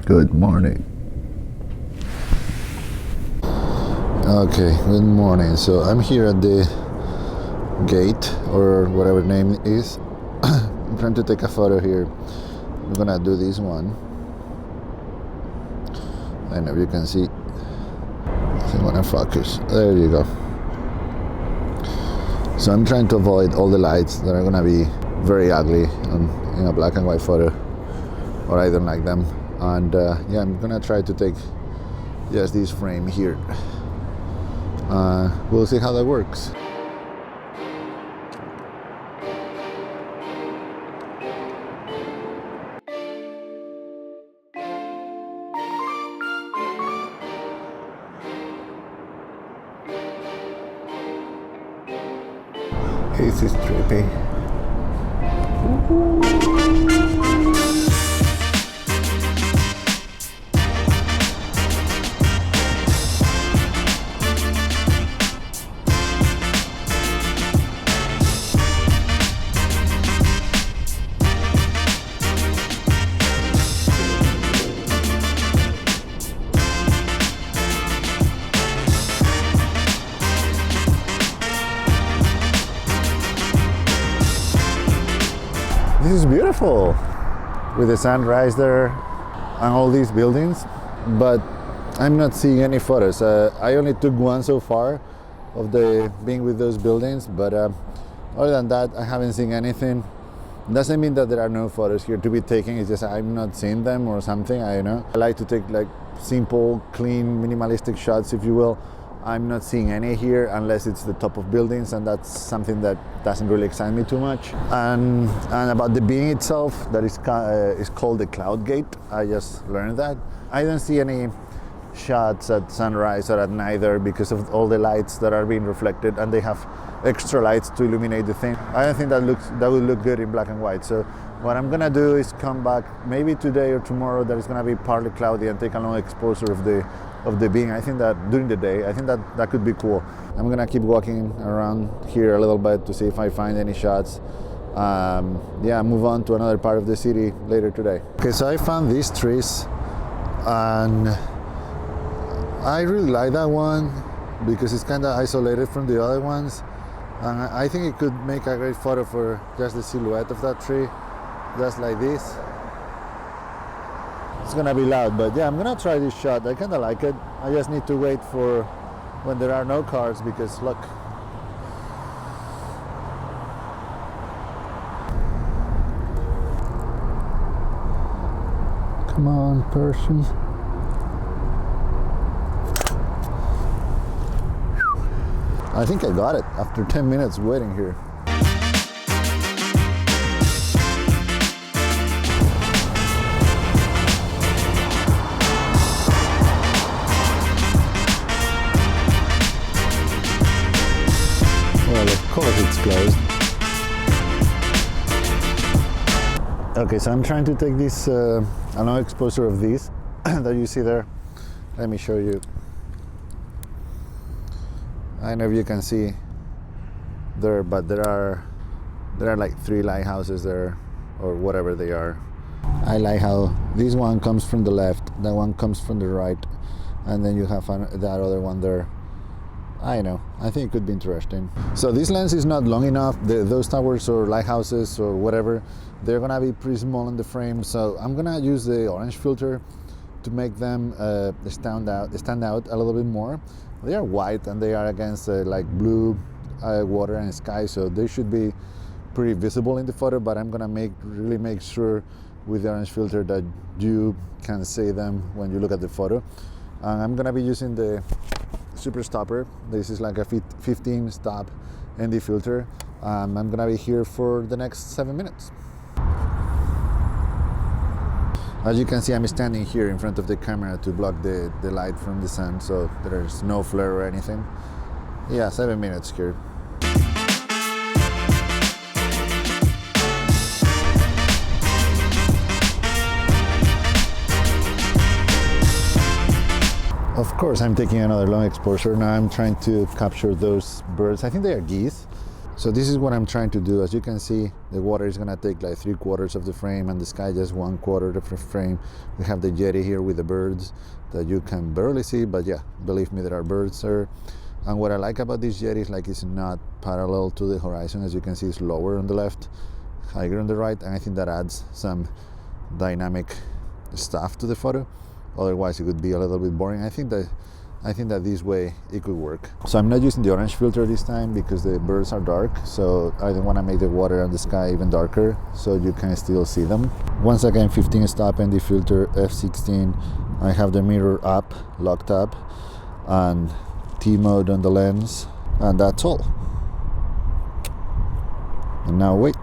Good morning. Okay, good morning. So I'm here at the gate, or whatever the name is. I'm trying to take a photo here. I'm gonna do this one. I don't know if you can see. I want to focus. There you go. So I'm trying to avoid all the lights that are gonna be very ugly in a black and white photo, or I don't like them. And yeah, I'm gonna try to take just this frame here. We'll see how that works. This is trippy. This is beautiful with the sunrise there and all these buildings, but I'm not seeing any photos. I only took one so far of the being with those buildings, but other than that, I haven't seen anything. Doesn't mean that there are no photos here to be taken. It's just I'm not seeing them or something. I don't know. I like to take like simple, clean, minimalistic shots, if you will. I'm not seeing any here unless it's the top of buildings, and that's something that doesn't really excite me too much. And about the being itself, that is called the Cloud Gate. I just learned that. I don't see any shots at sunrise or at night there because of all the lights that are being reflected, and they have extra lights to illuminate the thing. I don't think that would look good in black and white. So what I'm gonna do is come back maybe today or tomorrow that it's gonna be partly cloudy and take a long exposure of the being. I think that during the day, I think that could be cool. I'm gonna keep walking around here a little bit to see if I find any shots. Yeah, move on to another part of the city later today. Okay, so I found these trees, and I really like that one because it's kind of isolated from the other ones, and I think it could make a great photo for just the silhouette of that tree, just like this. It's gonna be loud, but yeah, I'm gonna try this shot. I kinda like it. I just need to wait for when there are no cars, because look. Come on, person. I think I got it after 10 minutes waiting here. Well, of course it's closed. Okay, so I'm trying to take this a long exposure of these that you see there. Let me show you. I don't know if you can see there, but there are like 3 lighthouses there, or whatever they are. I like how this one comes from the left, that one comes from the right, and then you have that other one there. I know, I think it could be interesting. So this lens is not long enough. Those towers or lighthouses or whatever, they're gonna be pretty small in the frame. So I'm gonna use the orange filter to make them stand out a little bit more. They are white and they are against like blue water and sky, so they should be pretty visible in the photo. But I'm gonna really make sure with the orange filter that you can see them when you look at the photo. And I'm gonna be using the super stopper. This is like a 15 stop ND filter. I'm gonna be here for the next 7 minutes. As you can see, I'm standing here in front of the camera to block the light from the sun, so there's no flare or anything. Yeah, 7 minutes here. Of course, I'm taking another long exposure. Now I'm trying to capture those birds. I think they are geese. So this is what I'm trying to do. As you can see, the water is gonna take like 3/4 of the frame and the sky just 1/4 of the frame. We have the jetty here with the birds that you can barely see, but yeah, believe me, there are birds there. And what I like about this jetty is like it's not parallel to the horizon. As you can see, it's lower on the left, higher on the right, and I think that adds some dynamic stuff to the photo. Otherwise it would be a little bit boring. I think that this way it could work. So I'm not using the orange filter this time because the birds are dark, so I don't want to make the water and the sky even darker so you can still see them. Once again, 15 stop ND filter, f16. I have the mirror up, locked up, and T mode on the lens, and that's all. And now wait.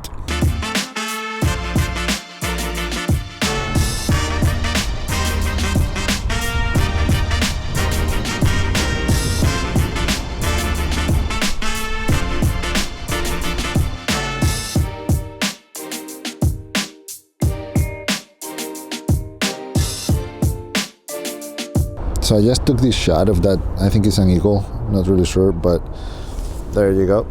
So I just took this shot of that, I think it's an eagle, not really sure, but there you go.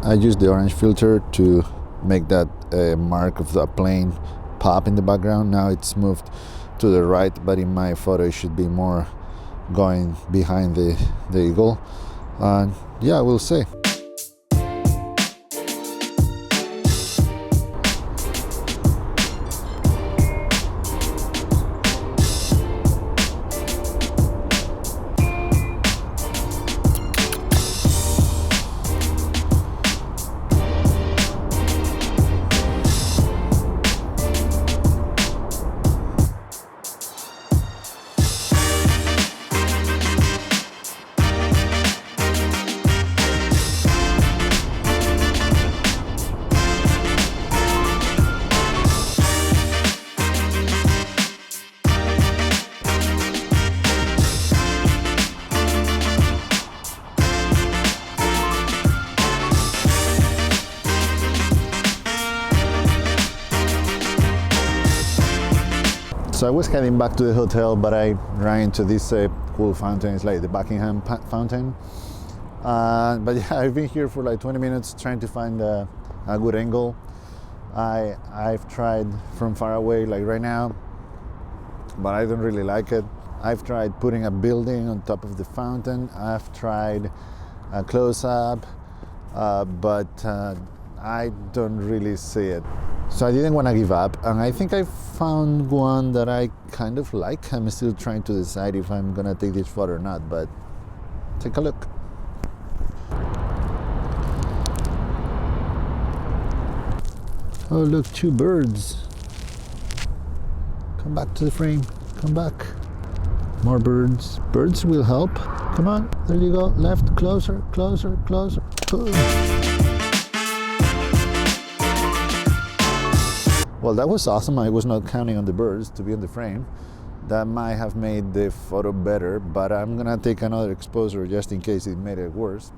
I used the orange filter to make that mark of the plane pop in the background. Now it's moved to the right, but in my photo it should be more going behind the eagle. And yeah, we'll see. So I was heading back to the hotel, but I ran into this cool fountain. It's like the Buckingham Fountain. But yeah, I've been here for like 20 minutes trying to find a good angle. I've tried from far away, like right now, but I don't really like it. I've tried putting a building on top of the fountain. I've tried a close-up, but I don't really see it. So I didn't want to give up, and I think I found one that I kind of like. I'm still trying to decide if I'm gonna take this photo or not, but take a look. Oh look, 2 birds. Come back to the frame, come back. More birds. Birds will help. Come on, there you go, left, closer, closer, closer. Boom. Well, that was awesome. I was not counting on the birds to be in the frame. That might have made the photo better, but I'm gonna take another exposure just in case it made it worse.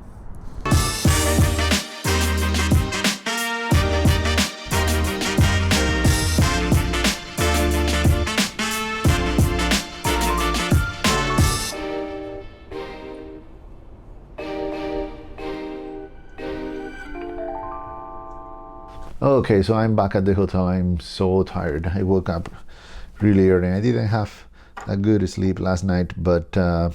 Okay, so I'm back at the hotel. I'm so tired. I woke up really early. I didn't have a good sleep last night, but I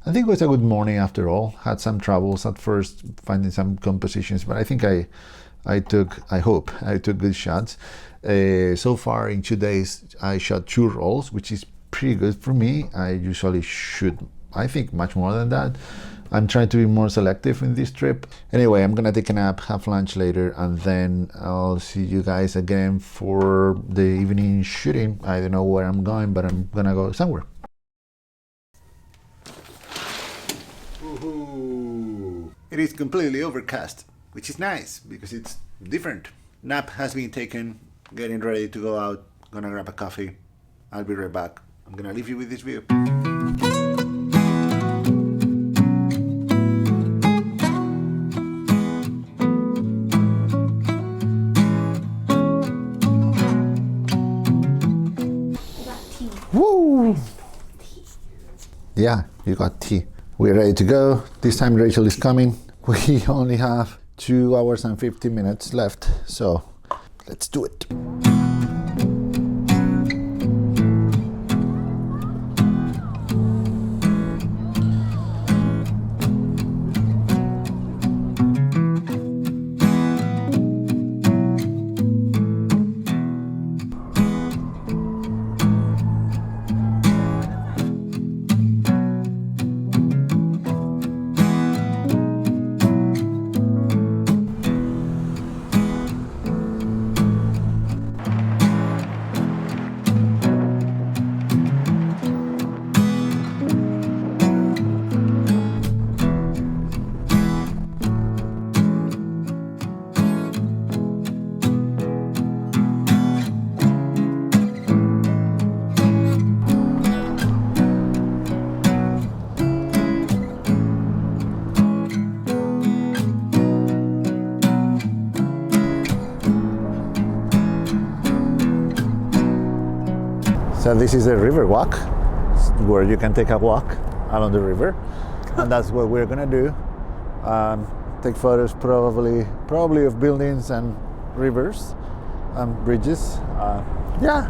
think it was a good morning after all. Had some troubles at first finding some compositions, but I think I hope I took good shots. So far in 2 days, I shot 2 rolls, which is pretty good for me. I usually shoot, I think, much more than that. I'm trying to be more selective in this trip. Anyway, I'm gonna take a nap, have lunch later, and then I'll see you guys again for the evening shooting. I don't know where I'm going, but I'm gonna go somewhere. Woohoo! It is completely overcast, which is nice because it's different. Nap has been taken, getting ready to go out. Gonna grab a coffee. I'll be right back. I'm gonna leave you with this view. Woo! Yeah, you got tea. We're ready to go. This time Rachel is coming. We only have 2 hours and 50 minutes left, so let's do it. So this is a Riverwalk, where you can take a walk along the river, and that's what we're gonna do. Take photos probably of buildings and rivers and bridges. Yeah.